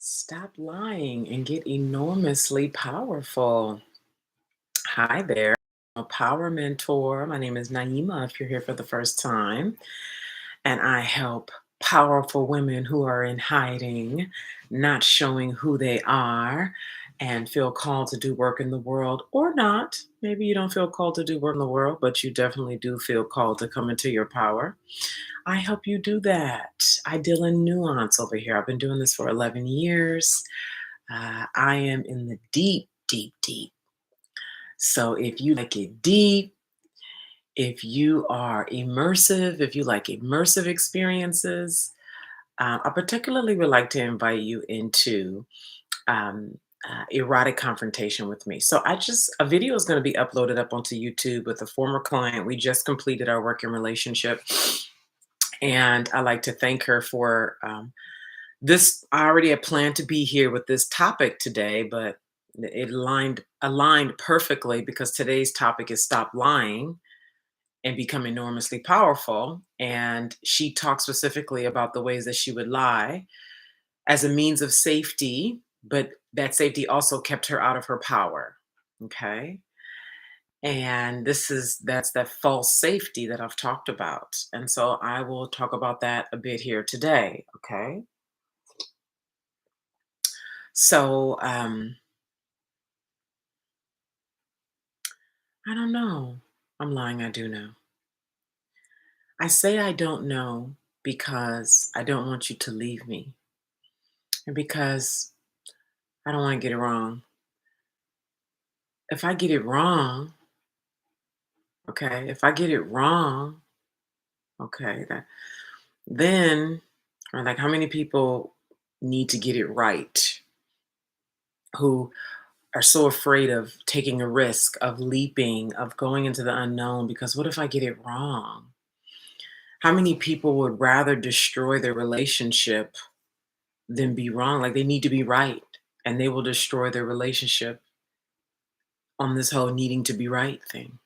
Stop lying and get enormously powerful. Hi there, I'm a power mentor. My name is Naima if you're here for the first time, and I help powerful women who are in hiding, not showing who they are, and feel called to do work in the world or not. Maybe you don't feel called to do work in the world, but you definitely do feel called to come into your power. I help you do that. I deal in nuance over here. I've been doing this for 11 years. I am in the deep, deep, deep. So if you like it deep, if you are immersive, if you like immersive experiences, I particularly would like to invite you into erotic confrontation with me. So a video is going to be uploaded up onto YouTube with a former client. We just completed our working relationship. And I like to thank her for this. I already had planned to be here with this topic today, but it aligned perfectly because today's topic is stop lying and become enormously powerful. And she talked specifically about the ways that she would lie as a means of safety, but that safety also kept her out of her power. Okay. And that's that false safety that I've talked about. And so I will talk about that a bit here today. Okay. So I don't know. I'm lying, I do know. I say I don't know because I don't want you to leave me. And because I don't want to get it wrong. If I get it wrong, okay, if I get it wrong, okay, then, or like how many people need to get it right who are so afraid of taking a risk, of leaping, of going into the unknown because what if I get it wrong? How many people would rather destroy their relationship than be wrong? Like they need to be right and they will destroy their relationship on this whole needing to be right thing.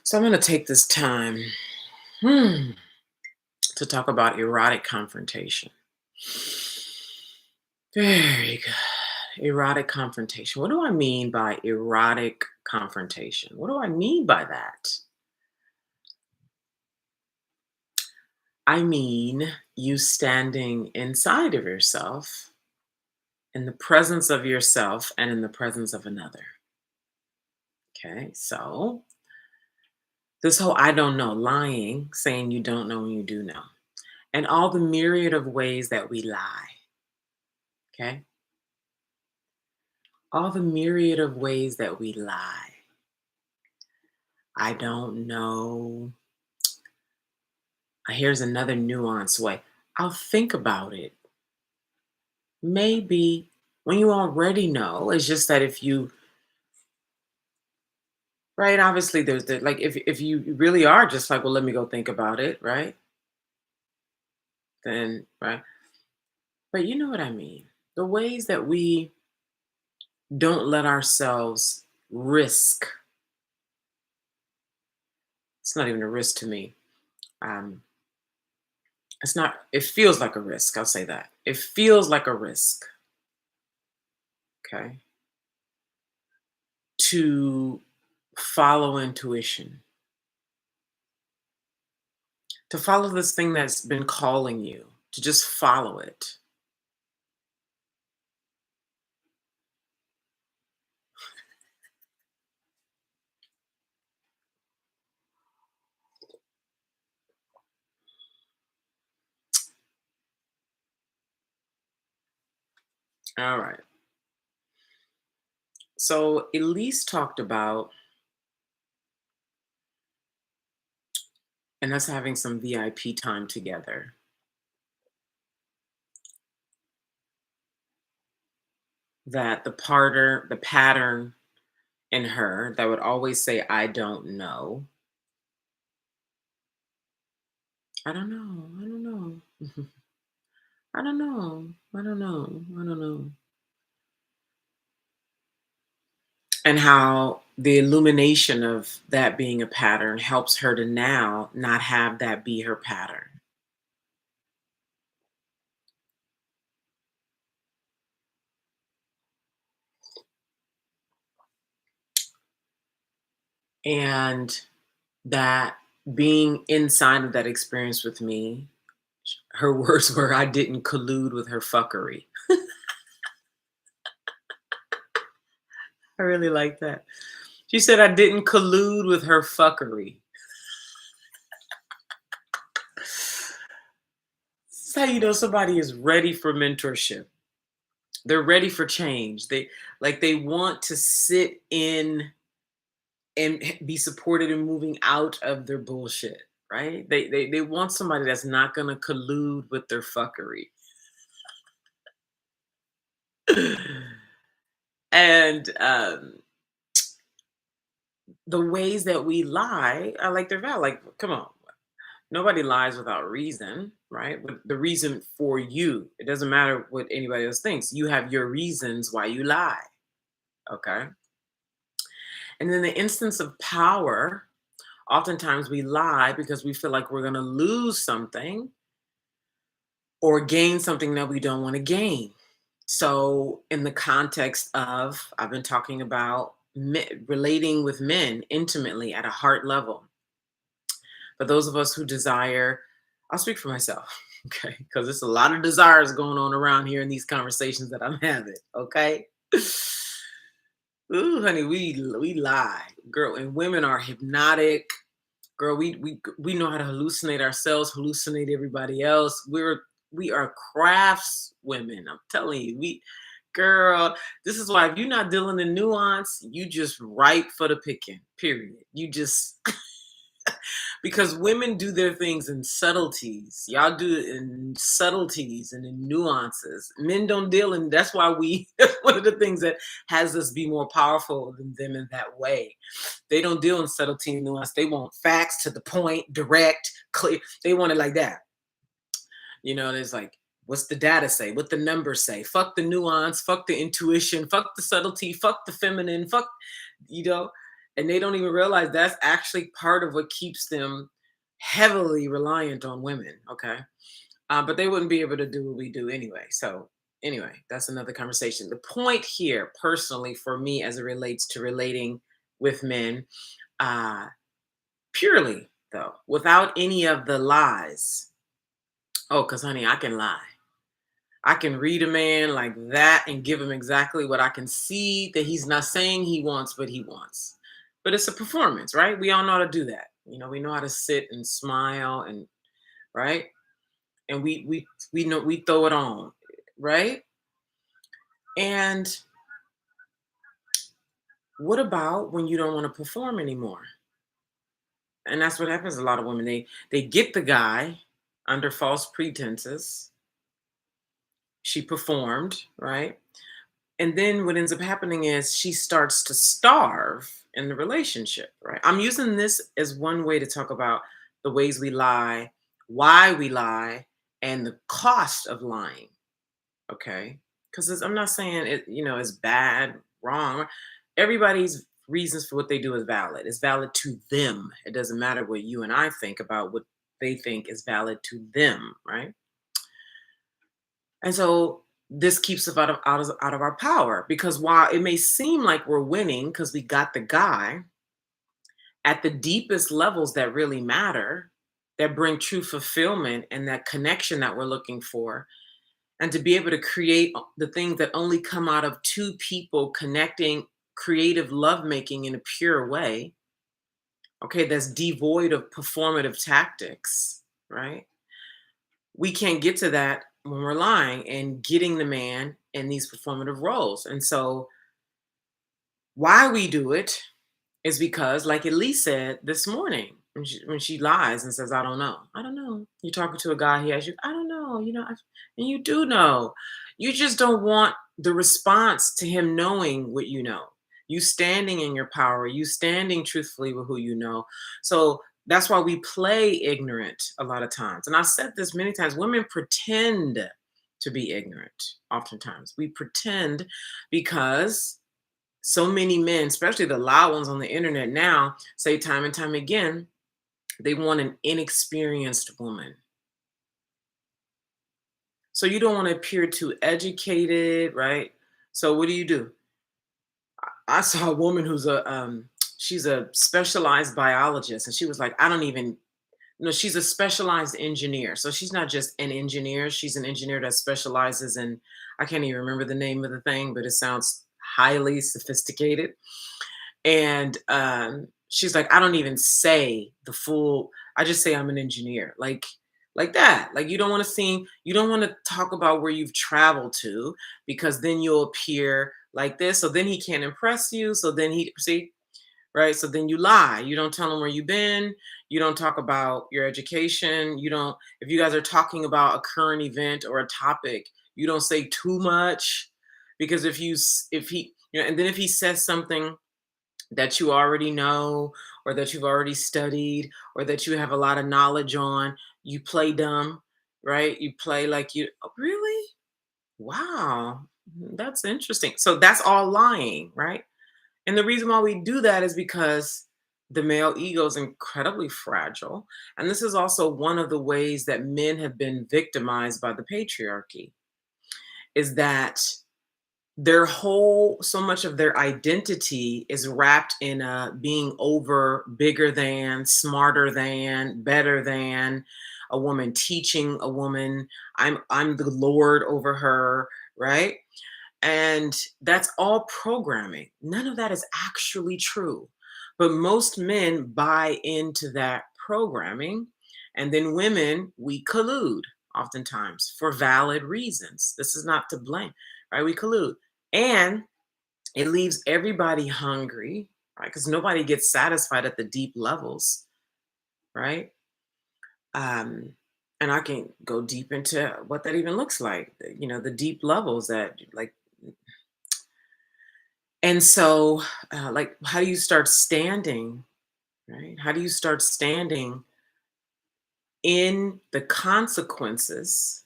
So I'm going to take this time hmm, to talk about erotic confrontation. Very good. Erotic confrontation. What do I mean by erotic confrontation? What do I mean by that? I mean you standing inside of yourself, in the presence of yourself, and in the presence of another. Okay, so this whole I don't know, lying, saying you don't know when you do know, and all the myriad of ways that we lie. Okay, all the myriad of ways that we lie. I don't know. Here's another nuanced way. I'll think about it. Maybe when you already know, it's just that if you, right, obviously there's the, like, if you really are just like, well, let me go think about it, right? Then, right. But you know what I mean? The ways that we don't let ourselves risk, it's not even a risk to me. Um, it's not, it feels like a risk. I'll say that. It feels like a risk, okay, to follow intuition, to follow this thing that's been calling you, to just follow it. All right. So Elise talked about, and us having some VIP time together, that the pattern in her that would always say, I don't know. I don't know. I don't know. I don't know. I don't know. I don't know. and how the illumination of that being a pattern helps her to now not have that be her pattern. And that being inside of that experience with me, her words were, I didn't collude with her fuckery. I really like that. She said, I didn't collude with her fuckery. This is how you know somebody is ready for mentorship. They're ready for change. They want to sit in and be supported in moving out of their bullshit, right? They want somebody that's not gonna collude with their fuckery. And the ways that we lie, I like their valid. Like, come on, nobody lies without reason, right? But the reason for you, it doesn't matter what anybody else thinks. You have your reasons why you lie, okay? And in the instance of power, oftentimes we lie because we feel like we're going to lose something or gain something that we don't want to gain. So, in the context of, I've been talking about relating with men intimately at a heart level. For those of us who desire, I'll speak for myself, okay? Because there's a lot of desires going on around here in these conversations that I'm having, okay? Ooh, honey, we lie, girl, and women are hypnotic. Girl, we know how to hallucinate ourselves, hallucinate everybody else. We are crafts women. I'm telling you, girl, this is why if you're not dealing in nuance, you just ripe for the picking. Period. You just because women do their things in subtleties. Y'all do it in subtleties and in nuances. Men don't deal in that's why we that's one of the things that has us be more powerful than them in that way. They don't deal in subtlety and nuance. They want facts to the point, direct, clear. They want it like that. There's like, what's the data say? What the numbers say? Fuck the nuance, fuck the intuition, fuck the subtlety, fuck the feminine, fuck, you know, and they don't even realize that's actually part of what keeps them heavily reliant on women. Okay. But they wouldn't be able to do what we do anyway. So, anyway, that's another conversation. The point here, personally, for me, as it relates to relating with men, uh, purely though, without any of the lies. Oh, because honey, I can lie. I can read a man like that and give him exactly what I can see that he's not saying he wants, but he wants. But it's a performance, right? We all know how to do that. We know how to sit and smile and right, and we know we throw it on, right? And what about when you don't want to perform anymore? And that's what happens. A lot of women they get the guy under false pretenses. She performed, right? And then what ends up happening is she starts to starve in the relationship, right? I'm using this as one way to talk about the ways we lie, why we lie, and the cost of lying, okay? Because I'm not saying it's bad, wrong. Everybody's reasons for what they do is valid. It's valid to them. It doesn't matter what you and I think about what they think is valid to them, right? And so this keeps us out of our power because while it may seem like we're winning because we got the guy at the deepest levels that really matter, that bring true fulfillment and that connection that we're looking for, and to be able to create the things that only come out of two people connecting, creative lovemaking in a pure way, okay, that's devoid of performative tactics, right? We can't get to that when we're lying and getting the man in these performative roles. And so, why we do it is because, like Elise said this morning, when she lies and says, I don't know. I don't know. You're talking to a guy, he asks you, I don't know. And you do know. You just don't want the response to him knowing what you know. You standing in your power, you standing truthfully with who you know. So that's why we play ignorant a lot of times. And I've said this many times, women pretend to be ignorant oftentimes. We pretend because So many men, especially the loud ones on the internet now, say time and time again, they want an inexperienced woman. So you don't want to appear too educated, right? So what do? I saw a woman who's she's a specialized biologist, and she was like, I don't even no, she's a specialized engineer. So she's not just an engineer, she's an engineer that specializes in, I can't even remember the name of the thing, but it sounds highly sophisticated. And she's like, I don't even say the full, I just say I'm an engineer. Like that. Like you don't want to seem, you don't want to talk about where you've traveled to, because then you'll appear like this. So then he can't impress you. So then he see, right? So then you lie. You don't tell them where you've been. You don't talk about your education. You don't, if you guys are talking about a current event or a topic, you don't say too much, because if he, and then if he says something that you already know, or that you've already studied, or that you have a lot of knowledge on, you play dumb, right? You play like you, "Oh, really? Wow. That's interesting." So that's all lying, right? And the reason why we do that is because the male ego is incredibly fragile. And this is also one of the ways that men have been victimized by the patriarchy, is that their whole, so much of their identity is wrapped in being over, bigger than, smarter than, better than a woman, teaching a woman, I'm the lord over her, right? And that's all programming. None of that is actually true. But most men buy into that programming. And then women, we collude oftentimes for valid reasons. This is not to blame, right? We collude. And it leaves everybody hungry, right? Because nobody gets satisfied at the deep levels, right? Um, and I can go deep into what that even looks like, the deep levels that, like, and so, like, how do you start standing, right? How do you start standing in the consequences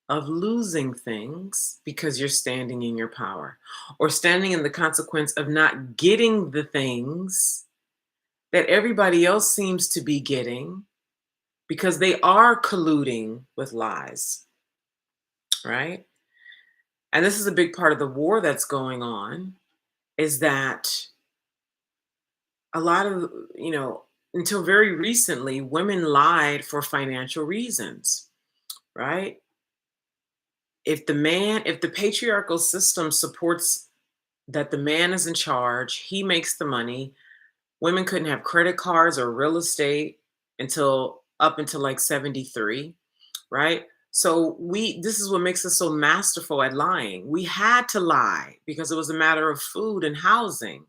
of losing things because you're standing in your power, or standing in the consequence of not getting the things that everybody else seems to be getting because they are colluding with lies, right? And this is a big part of the war that's going on, is that a lot of, until very recently, women lied for financial reasons, right? If the patriarchal system supports that the man is in charge, he makes the money, women couldn't have credit cards or real estate until up until like 73, right? So this is what makes us so masterful at lying. We had to lie because it was a matter of food and housing.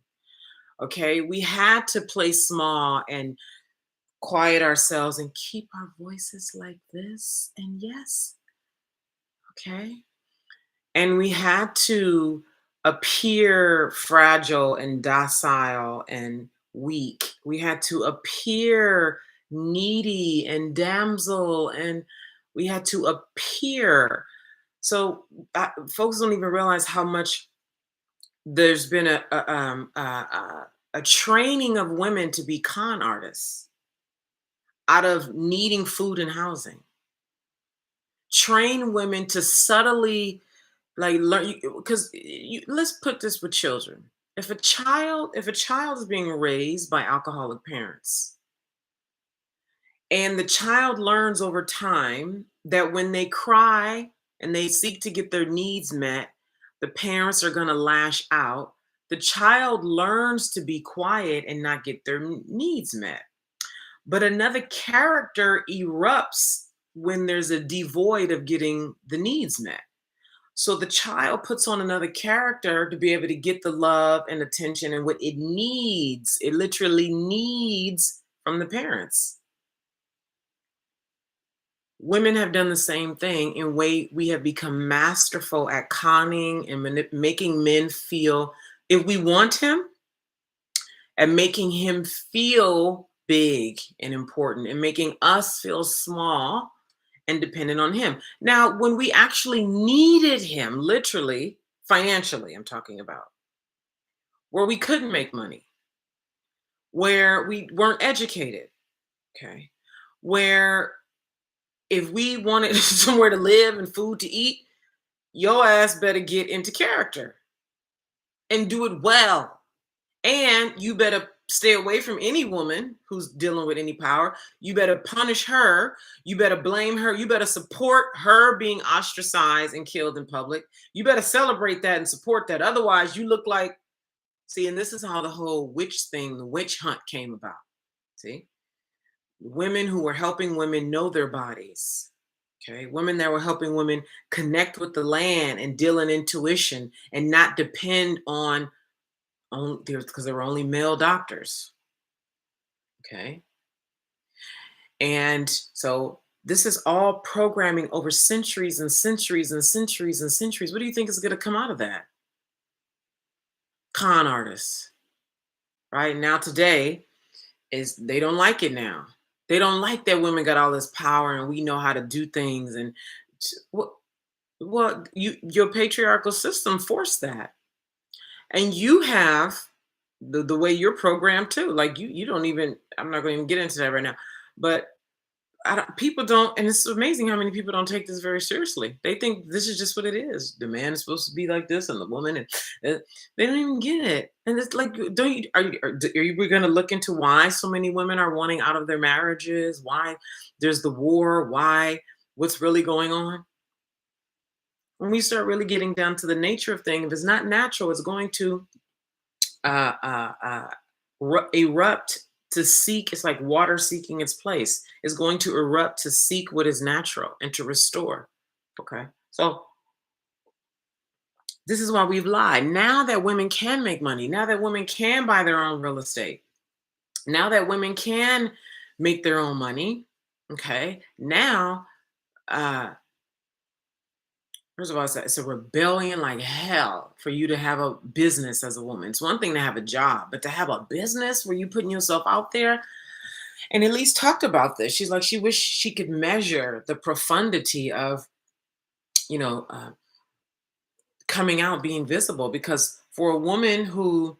Okay, we had to play small and quiet ourselves and keep our voices like this. And yes, okay. And we had to appear fragile and docile and weak. We had to appear needy and damsel, and we had to appear. So folks don't even realize how much there's been a training of women to be con artists out of needing food and housing. Train women to subtly, like, learn, because let's put this with children. If a child is being raised by alcoholic parents, and the child learns over time that when they cry and they seek to get their needs met, the parents are going to lash out. The child learns to be quiet and not get their needs met. But another character erupts when there's a devoid of getting the needs met. So the child puts on another character to be able to get the love and attention and what it needs. It literally needs from the parents. Women have done the same thing, in way we have become masterful at conning and making men feel, if we want him, and making him feel big and important, and making us feel small and dependent on him. Now, when we actually needed him, literally, financially, I'm talking about, where we couldn't make money, where we weren't educated, okay? Where if we wanted somewhere to live and food to eat, your ass better get into character and do it well. And you better stay away from any woman who's dealing with any power. You better punish her. You better blame her. You better support her being ostracized and killed in public. You better celebrate that and support that. Otherwise, you look like, see, and this is how the whole witch thing, the witch hunt came about. See, women who were helping women know their bodies. Okay, women that were helping women connect with the land and deal in intuition and not depend on because there were only male doctors. Okay. And so this is all programming over centuries and centuries and centuries and centuries. What do you think is going to come out of that? Con artists, right? Now, today is they don't like it now. They don't like that women got all this power and we know how to do things. And what, well, your patriarchal system forced that. And you have the way you're programmed too. Like you don't even, I'm not going to even get into that right now. But people don't, and it's amazing how many people don't take this very seriously. They think this is just what it is. The man is supposed to be like this, and the woman, and they don't even get it. And it's like, don't you? Are you going to look into why so many women are wanting out of their marriages? Why there's the war? Why? What's really going on? When we start really getting down to the nature of things, if it's not natural, it's going to uh, uh, uh, erupt to seek. It's like water seeking its place. It's going to erupt to seek what is natural and to restore. Okay. So this is why we've lied. Now that women can make money, now that women can buy their own real estate, now that women can make their own money, okay, now, first of all, it's a rebellion like hell for you to have a business as a woman. It's one thing to have a job, but to have a business where you putting yourself out there, and Elise talked about this. She's like, she wished she could measure the profundity of, you know, coming out, being visible, because for a woman who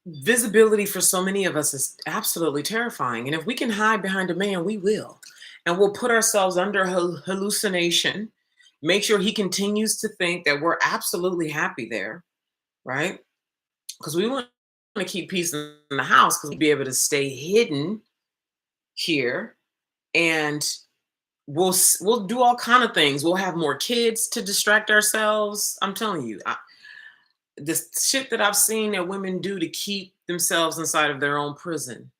visibility for so many of us is absolutely terrifying. And if we can hide behind a man, we will. And we'll put ourselves under hallucination, make sure he continues to think that we're absolutely happy there, right? Because we want to keep peace in the house because we'll be able to stay hidden here, and we'll do all kind of things. We'll have more kids to distract ourselves. I'm telling you, this shit that I've seen that women do to keep themselves inside of their own prison,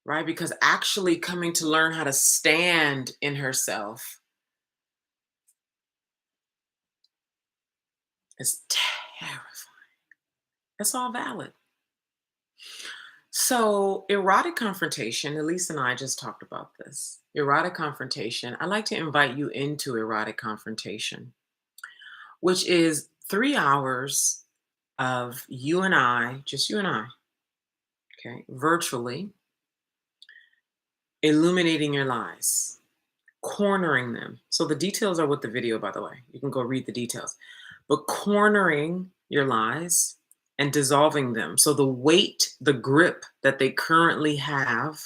right? Because actually coming to learn how to stand in herself is terrifying. That's all valid. So, erotic confrontation, Elise and I just talked about this. Erotic confrontation, I like to invite you into erotic confrontation, which is 3 hours of you and I, just you and I, okay, virtually illuminating your lies, cornering them. So the details are with the video, by the way. You can go read the details. But cornering your lies and dissolving them. So the weight, the grip that they currently have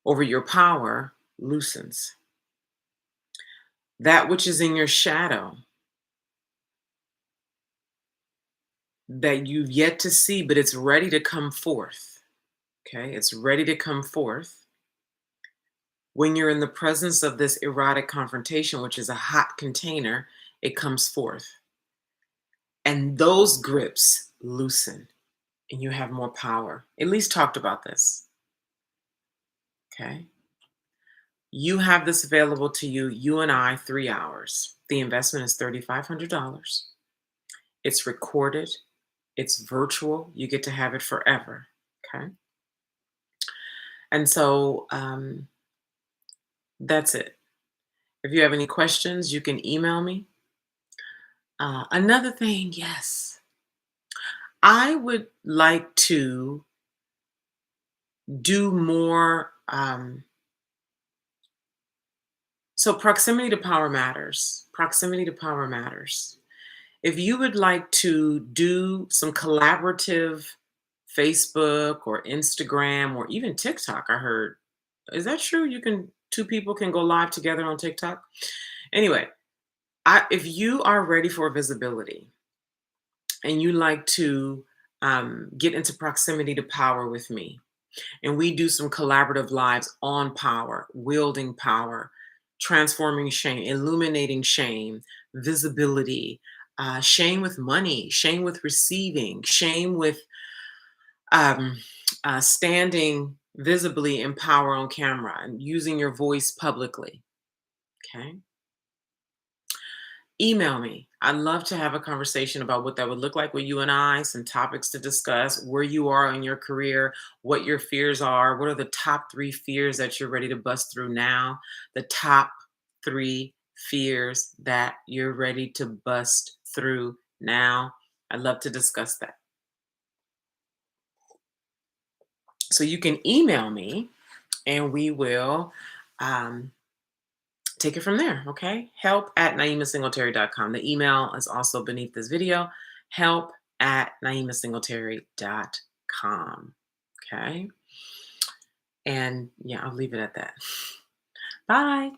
over your power loosens. That which is in your shadow that you've yet to see, but it's ready to come forth. Okay, it's ready to come forth. When you're in the presence of this erotic confrontation, which is a hot container, it comes forth. And those grips loosen and you have more power. At least talked about this. Okay. You have this available to you, you and I, 3 hours. The investment is $3,500. It's recorded, it's virtual. You get to have it forever. Okay. And so that's it. If you have any questions, you can email me. Another thing, yes, I would like to do more. So proximity to power matters. Proximity to power matters. If you would like to do some collaborative Facebook or Instagram or even TikTok, I heard. Is that true? Two people can go live together on TikTok? Anyway, if you are ready for visibility and you like to get into proximity to power with me, and we do some collaborative lives on power, wielding power, transforming shame, illuminating shame, visibility, shame with money, shame with receiving, shame with um, standing visibly in power on camera and using your voice publicly. Okay. Email me. I'd love to have a conversation about what that would look like with you and I, some topics to discuss, where you are in your career, what your fears are, what are the top 3 fears that you're ready to bust through now, the top 3 fears that you're ready to bust through now. I'd love to discuss that. So you can email me and we will um, take it from there. Okay. Help at naimasingletary.com. The email is also beneath this video. Help at naimasingletary.com. Okay. And yeah, I'll leave it at that. Bye.